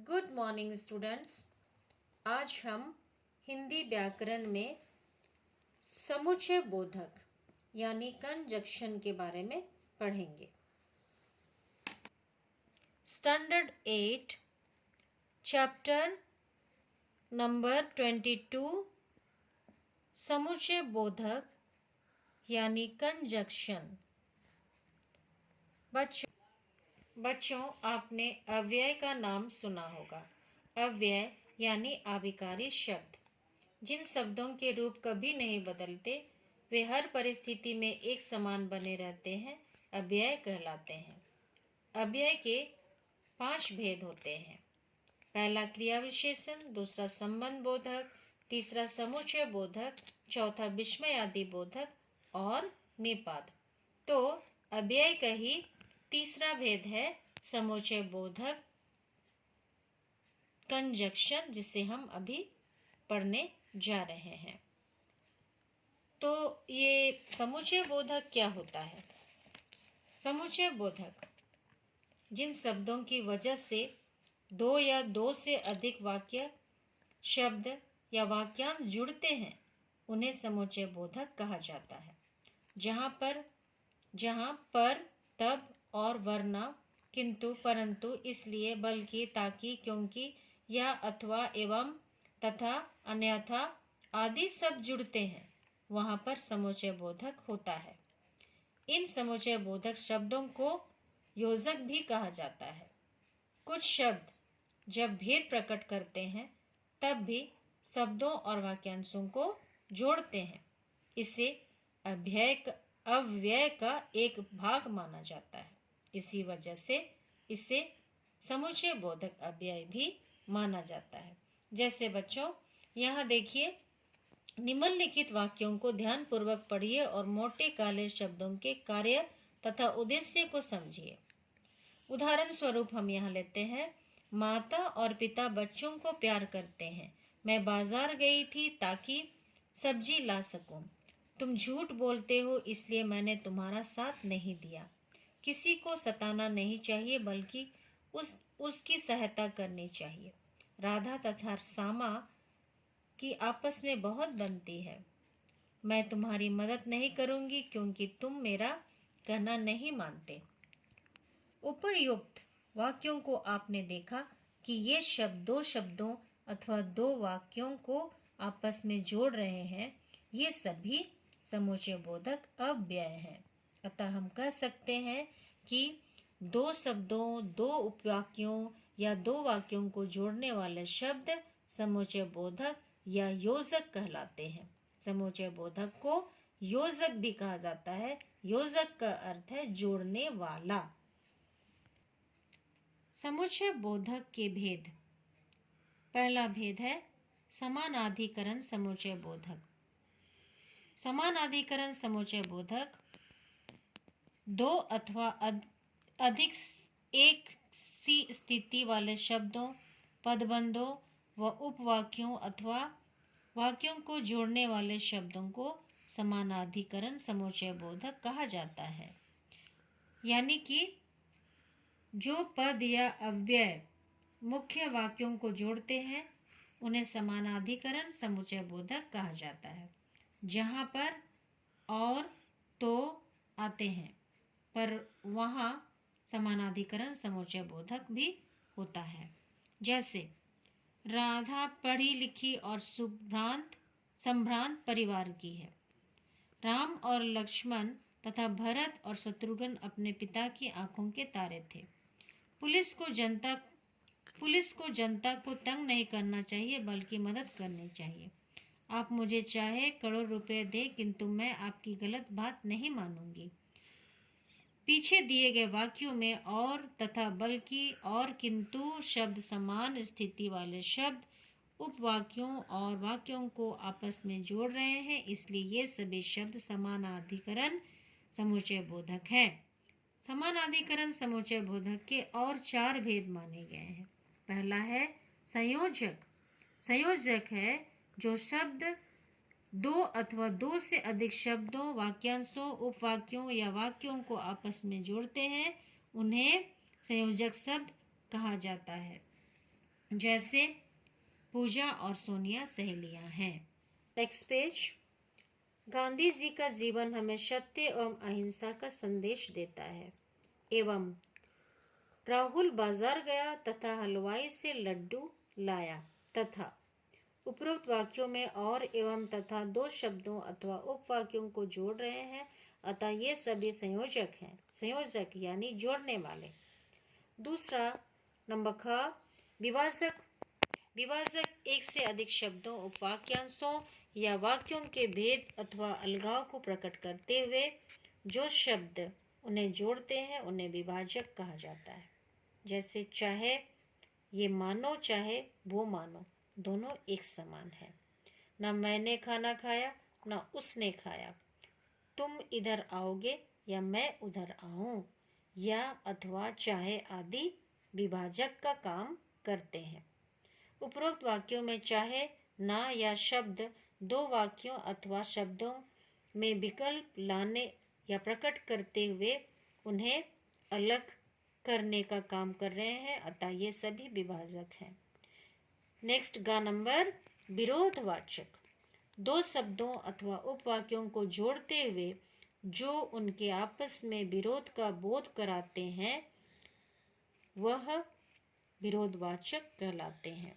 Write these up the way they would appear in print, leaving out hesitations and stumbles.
Good morning students. आज हम हिंदी व्याकरण में समुच्चय बोधक यानी कंजक्शन के बारे में पढ़ेंगे। स्टैंडर्ड 8 चैप्टर नंबर 22 समुच्चय बोधक यानी कंजक्शन। बच्चों आपने अव्यय का नाम सुना होगा। अव्यय यानी आविकारी शब्द। जिन शब्दों के रूप कभी नहीं बदलते, वे हर परिस्थिति में एक समान बने रहते हैं, अव्यय कहलाते हैं। अव्यय के 5 भेद होते हैं। पहला क्रिया विशेषण, दूसरा संबंध बोधक, तीसरा समुच्चय बोधक, चौथा विस्मयादि बोधक और निपात। तो अव्यय का ही तीसरा भेद है समुच्चय बोधक कंजक्शन, जिसे हम अभी पढ़ने जा रहे हैं। तो ये समुच्चय बोधक क्या होता है? समुच्चय बोधक जिन शब्दों की वजह से दो या दो से अधिक वाक्य, शब्द या वाक्यांश जुड़ते हैं, उन्हें समुच्चय बोधक कहा जाता है। जहाँ पर, तब और वरना, किंतु, परंतु, इसलिए, बल्कि, ताकि, क्योंकि या अथवा, एवं, तथा, अन्यथा आदि सब जुड़ते हैं, वहाँ पर समुच्चय बोधक होता है। इन समुच्चय बोधक शब्दों को योजक भी कहा जाता है। कुछ शब्द जब भेद प्रकट करते हैं, तब भी शब्दों और वाक्यांशों को जोड़ते हैं। इसे अव्यय का एक भाग माना जाता है। इसी वजह से इसे समुच्चय बोधक अव्यय भी माना जाता है। जैसे बच्चों यहाँ देखिए, निम्नलिखित वाक्यों को ध्यानपूर्वक पढ़िए और मोटे काले शब्दों के कार्य तथा उद्देश्य को समझिए। उदाहरण स्वरूप हम यहाँ लेते हैं, माता और पिता बच्चों को प्यार करते हैं। मैं बाजार गई थी ताकि सब्जी ला सकूं। तुम झूठ बोलते हो, इसलिए मैंने तुम्हारा साथ नहीं दिया। किसी को सताना नहीं चाहिए, बल्कि उसकी सहायता करनी चाहिए। राधा तथा श्यामा की आपस में बहुत बनती है। मैं तुम्हारी मदद नहीं करूंगी क्योंकि तुम मेरा कहना नहीं मानते। उपर्युक्त वाक्यों को आपने देखा कि ये शब्द दो शब्दों अथवा दो वाक्यों को आपस में जोड़ रहे हैं। ये सभी समुच्चय बोधक अव्यय हैं। अतः हम कह सकते हैं कि दो शब्दों, दो उपवाक्यों या दो वाक्यों को जोड़ने वाले शब्द समुच्चय बोधक या योजक कहलाते हैं। समुच्चय बोधक को योजक भी कहा जाता है। योजक का अर्थ है जोड़ने वाला। समुच्चय बोधक के भेद। पहला भेद है समानाधिकरण समुच्चय बोधक। समानाधिकरण समुच्चय बोधक दो अथवा अधिक एक सी स्थिति वाले शब्दों, पदबंधों व उपवाक्यों अथवा वाक्यों को जोड़ने वाले शब्दों को समानाधिकरण समुच्चय बोधक कहा जाता है। यानी कि जो पद या अव्यय मुख्य वाक्यों को जोड़ते हैं, उन्हें समानाधिकरण समुच्चय बोधक कहा जाता है। जहाँ पर और तो आते हैं, पर वहाँ समानाधिकरण समुच्चय बोधक भी होता है। जैसे राधा पढ़ी लिखी और संभ्रांत परिवार की है। राम और लक्ष्मण तथा भरत और शत्रुघ्न अपने पिता की आंखों के तारे थे। पुलिस को जनता को तंग नहीं करना चाहिए, बल्कि मदद करनी चाहिए। आप मुझे चाहे करोड़ रुपए दें, किंतु मैं आपकी गलत बात नहीं मानूंगी। पीछे दिए गए वाक्यों में और तथा बल्कि और किंतु शब्द समान स्थिति वाले शब्द उपवाक्यों और वाक्यों को आपस में जोड़ रहे हैं, इसलिए ये सभी शब्द समानाधिकरण समुच्चय बोधक है। समानाधिकरण समुच्चय बोधक के और 4 भेद माने गए हैं। पहला है संयोजक। संयोजक है जो शब्द दो अथवा दो से अधिक शब्दों, वाक्यांशों, उपवाक्यों या वाक्यों को आपस में जोड़ते हैं, उन्हें संयोजक शब्द कहा जाता है। जैसे पूजा और सोनिया सहेलियां हैं। Next page. गांधी जी का जीवन हमें सत्य एवं अहिंसा का संदेश देता है। एवं राहुल बाजार गया तथा हलवाई से लड्डू लाया तथा उपरोक्त वाक्यों में और एवं तथा दो शब्दों अथवा उपवाक्यों को जोड़ रहे हैं, अतः ये सभी संयोजक हैं। संयोजक यानी जोड़ने वाले। दूसरा नंबर ख, विभाजक। विभाजक एक से अधिक शब्दों, उपवाक्यांशों या वाक्यों के भेद अथवा अलगाव को प्रकट करते हुए जो शब्द उन्हें जोड़ते हैं उन्हें विभाजक कहा जाता है। जैसे चाहे ये मानो चाहे वो मानो, दोनों एक समान है। न मैंने खाना खाया न उसने खाया, तुम इधर आओगे या मैं उधर आऊं, या अथवा चाहे आदि विभाजक का काम करते हैं। उपरोक्त वाक्यों में चाहे ना या शब्द दो वाक्यों अथवा शब्दों में विकल्प लाने या प्रकट करते हुए उन्हें अलग करने का काम कर रहे हैं, अतः ये सभी विभाजक हैं। नेक्स्ट गा नंबर, विरोधवाचक। दो शब्दों अथवा उपवाक्यों को जोड़ते हुए जो उनके आपस में विरोध का बोध कराते हैं वह विरोधवाचक कहलाते हैं।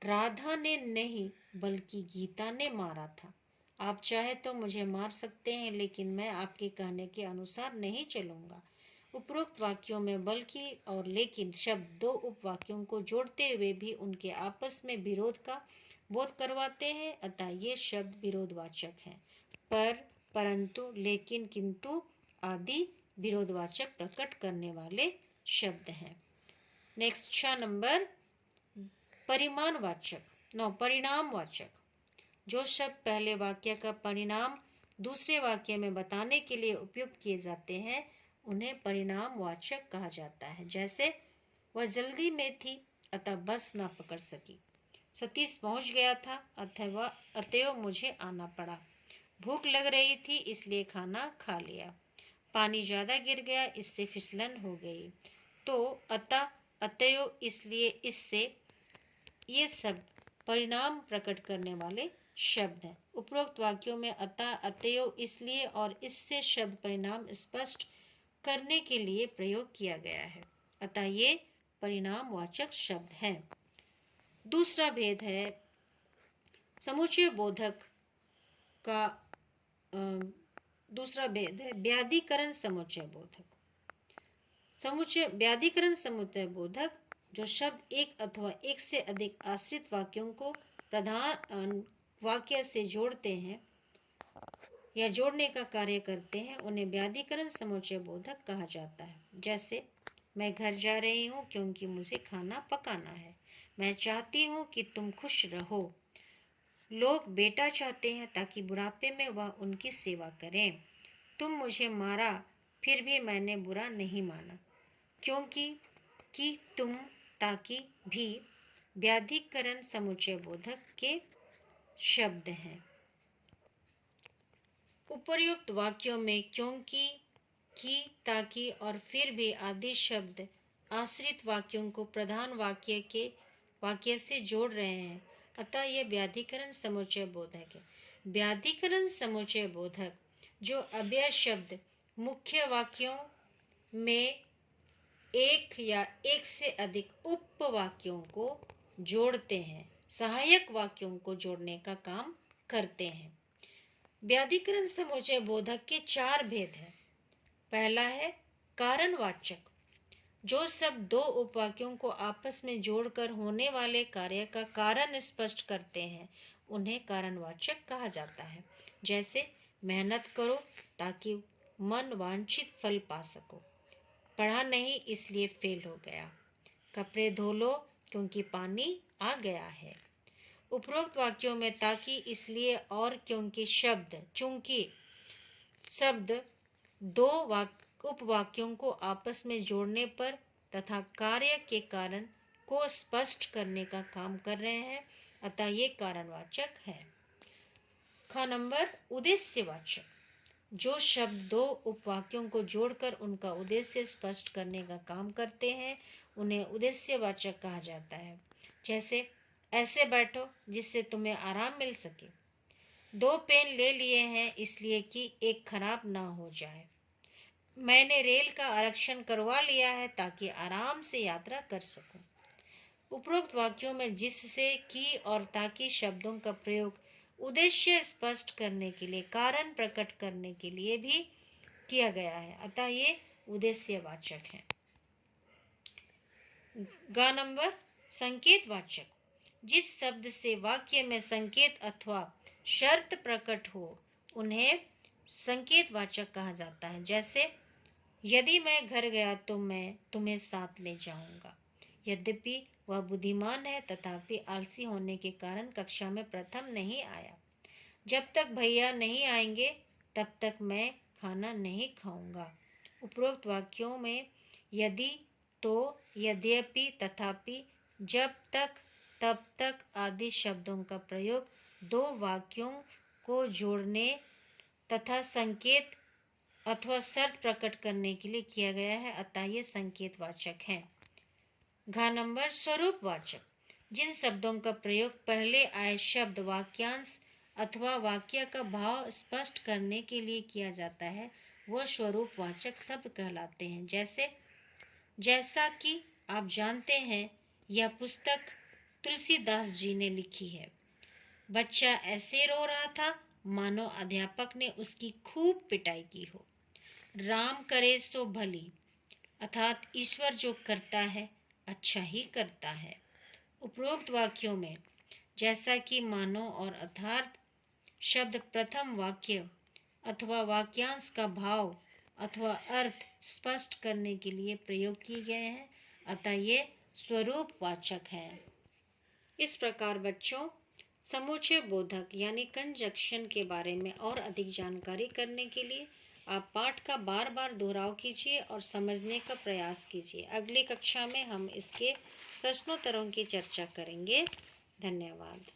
राधा ने नहीं बल्कि गीता ने मारा था। आप चाहे तो मुझे मार सकते हैं लेकिन मैं आपके कहने के अनुसार नहीं चलूंगा। उपरोक्त वाक्यों में बल्कि और लेकिन शब्द दो उपवाक्यों को जोड़ते हुए भी उनके आपस में विरोध का बोध करवाते हैं, अतः ये शब्द विरोधवाचक हैं। पर, परंतु, लेकिन, किंतु आदि विरोधवाचक प्रकट करने वाले शब्द हैं। नेक्स्ट 6 नंबर, परिणामवाचक। जो शब्द पहले वाक्य का परिणाम दूसरे वाक्य में बताने के लिए उपयुक्त किए जाते हैं उन्हें परिणामवाचक कहा जाता है। जैसे वह जल्दी में थी अतः बस ना पकड़ सकी, सतीश पहुंच गया था अतएव मुझे आना पड़ा, भूख लग रही थी इसलिए खाना खा लिया, पानी ज्यादा गिर गया इससे फिसलन हो गई, तो अतएव इसलिए इससे, ये सब परिणाम प्रकट करने वाले शब्द हैं। उपरोक्त वाक्यों में अतएव, इसलिए और इससे शब्द परिणाम स्पष्ट करने के लिए प्रयोग किया गया है, अतः ये परिणामवाचक शब्द हैं। दूसरा भेद है समुच्चय बोधक का। दूसरा भेद है व्याधिकरण समुच्चय बोधक। व्याधिकरण समुच्चय बोधक जो शब्द एक अथवा एक से अधिक आश्रित वाक्यों को प्रधान वाक्य से जोड़ते हैं या जोड़ने का कार्य करते हैं उन्हें व्याधिकरण समुच्चय बोधक कहा जाता है। जैसे मैं घर जा रही हूँ क्योंकि मुझे खाना पकाना है, मैं चाहती हूँ कि तुम खुश रहो, लोग बेटा चाहते हैं ताकि बुढ़ापे में वह उनकी सेवा करें, तुम मुझे मारा फिर भी मैंने बुरा नहीं माना, क्योंकि, कि, तुम, ताकि भी व्याधिकरण समुच्चय बोधक के शब्द हैं। उपर्युक्त वाक्यों में क्योंकि, कि, ताकि और फिर भी आदि शब्द आश्रित वाक्यों को प्रधान वाक्य से जोड़ रहे हैं, अतः यह व्याधिकरण समुच्चय बोधक है। व्याधिकरण समुच्चय बोधक जो अव्यय शब्द मुख्य वाक्यों में एक या एक से अधिक उपवाक्यों को जोड़ते हैं, सहायक वाक्यों को जोड़ने का काम करते हैं। व्याधिकरण समुच्चय बोधक के 4 भेद हैं। पहला है कारणवाचक। जो शब्द दो उपवाक्यों को आपस में जोड़कर होने वाले कार्य का कारण स्पष्ट करते हैं उन्हें कारणवाचक कहा जाता है। जैसे मेहनत करो ताकि मन वांछित फल पा सको, पढ़ा नहीं इसलिए फेल हो गया, कपड़े धो लो क्योंकि पानी आ गया है। उपरोक्त वाक्यों में ताकि, इसलिए और क्योंकि चूंकि शब्द दो उपवाक्यों को आपस में जोड़ने पर तथा कार्य के कारण को स्पष्ट करने का काम कर रहे हैं, अतः ये कारणवाचक है। ख नंबर उद्देश्यवाचक। जो शब्द दो उपवाक्यों को जोड़कर उनका उद्देश्य स्पष्ट करने का काम करते हैं उन्हें उद्देश्यवाचक कहा जाता है। जैसे ऐसे बैठो जिससे तुम्हें आराम मिल सके। 2 पेन ले लिए हैं इसलिए कि एक खराब ना हो जाए। मैंने रेल का आरक्षण करवा लिया है ताकि आराम से यात्रा कर सकूं। उपरोक्त वाक्यों में जिससे, की और ताकि शब्दों का प्रयोग उद्देश्य स्पष्ट करने के लिए, कारण प्रकट करने के लिए भी किया गया है, अतः ये उद्देश्यवाचक है। ग नंबर संकेतवाचक। जिस शब्द से वाक्य में संकेत अथवा शर्त प्रकट हो उन्हें संकेतवाचक कहा जाता है। जैसे यदि मैं घर गया तो मैं तुम्हें साथ ले जाऊंगा। यद्यपि वह बुद्धिमान है तथापि आलसी होने के कारण कक्षा में प्रथम नहीं आया। जब तक भैया नहीं आएंगे तब तक मैं खाना नहीं खाऊंगा। उपरोक्त वाक्यों में यदि, तो, यद्यपि, तथापि, जब तक, तब तक आदि शब्दों का प्रयोग 2 वाक्यों को जोड़ने तथा संकेत अथवा शर्त प्रकट करने के लिए किया गया है, अतः ये संकेतवाचक है। घ नंबर स्वरूपवाचक। जिन शब्दों का प्रयोग पहले आए शब्द, वाक्यांश अथवा वाक्य का भाव स्पष्ट करने के लिए किया जाता है वह स्वरूपवाचक शब्द कहलाते हैं। जैसे जैसा कि आप जानते हैं यह पुस्तक तुलसीदास जी ने लिखी है। बच्चा ऐसे रो रहा था मानो अध्यापक ने उसकी खूब पिटाई की हो। राम करे सो भली, अर्थात ईश्वर जो करता है अच्छा ही करता है। उपरोक्त वाक्यों में जैसा कि, मानो और अर्थात शब्द प्रथम वाक्य अथवा वाक्यांश का भाव अथवा अर्थ स्पष्ट करने के लिए प्रयोग किए गए हैं, अतः ये स्वरूपवाचक है। इस प्रकार बच्चों समुच्चय बोधक यानी कंजक्शन के बारे में और अधिक जानकारी करने के लिए आप पाठ का बार बार दोहराव कीजिए और समझने का प्रयास कीजिए। अगली कक्षा में हम इसके प्रश्नोत्तरों की चर्चा करेंगे। धन्यवाद।